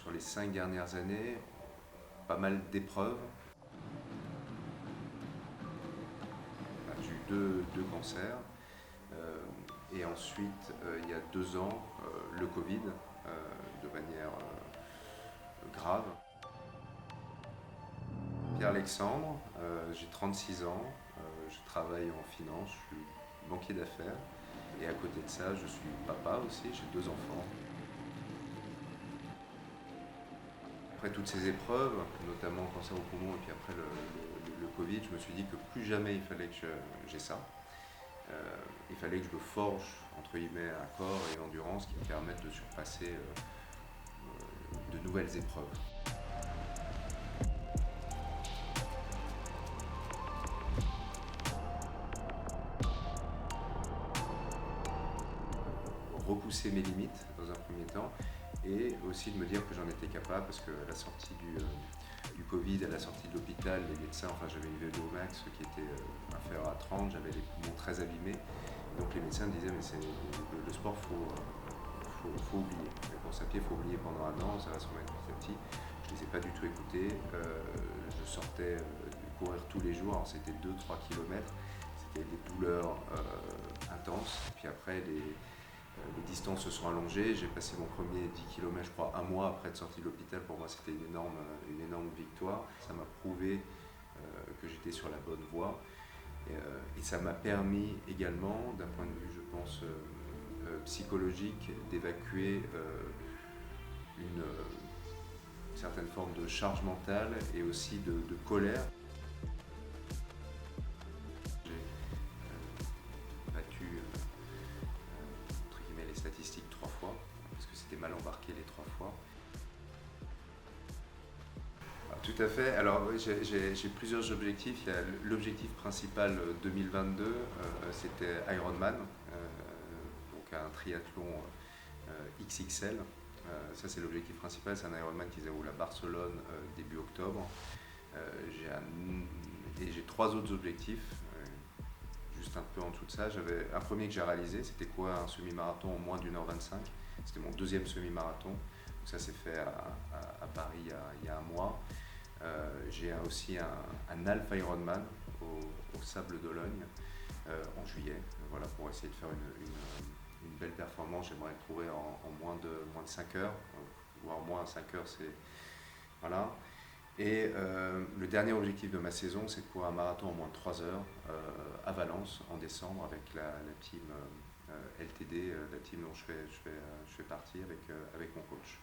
sur les 5 dernières années, pas mal d'épreuves. J'ai eu deux cancers. Et ensuite, il y a 2 ans, le Covid, de manière grave. Pierre-Alexandre, j'ai 36 ans, je travaille en finance, je suis banquier d'affaires. Et à côté de ça, je suis papa aussi, j'ai 2 enfants. Après toutes ces épreuves, notamment cancer au poumon et puis après le Covid, je me suis dit que plus jamais il fallait que j'ai ça. Il fallait que je me forge, entre guillemets, un corps et une endurance qui me permettent de surpasser de nouvelles épreuves. Repousser mes limites dans un premier temps et aussi de me dire que j'en étais capable parce qu'à la sortie du Covid, à la sortie de l'hôpital, les médecins, enfin j'avais une VO max qui était inférieure à 30, j'avais les poumons très abîmés. Donc les médecins me disaient mais le sport faut oublier. La course à pied faut oublier pendant un an, ça va se remettre petit à petit. Je ne les ai pas du tout écoutés. Je sortais courir tous les jours, alors c'était 2-3 km. C'était des douleurs intenses. Puis après les distances se sont allongées. J'ai passé mon premier 10 km, je crois, un mois après être sorti de l'hôpital. Pour moi, c'était une énorme victoire. Ça m'a prouvé que j'étais sur la bonne voie. Et ça m'a permis également, d'un point de vue, je pense, psychologique, d'évacuer une certaine forme de charge mentale et aussi de colère. J'ai battu entre guillemets, les statistiques 3 fois, parce que c'était mal embarqué les 3 fois. Tout à fait. Alors oui, j'ai plusieurs objectifs. Il y a l'objectif principal 2022, c'était Ironman, donc un triathlon XXL. Ça c'est l'objectif principal, c'est un Ironman qui se déroule à Barcelone début octobre. J'ai 3 autres objectifs, juste un peu en dessous de ça. J'avais un premier que j'ai réalisé, c'était quoi un semi-marathon en moins d'1h25. C'était mon deuxième semi-marathon. Donc ça s'est fait à Paris il y a un mois. J'ai aussi un Alpha Ironman au Sable d'Olonne en juillet. Voilà, pour essayer de faire une belle performance. J'aimerais le trouver en moins de 5 heures, voire moins 5 heures. Voilà. Et le dernier objectif de ma saison, c'est de courir un marathon en moins de 3 heures à Valence en décembre avec la team LTD, la team dont je fais partie avec mon coach.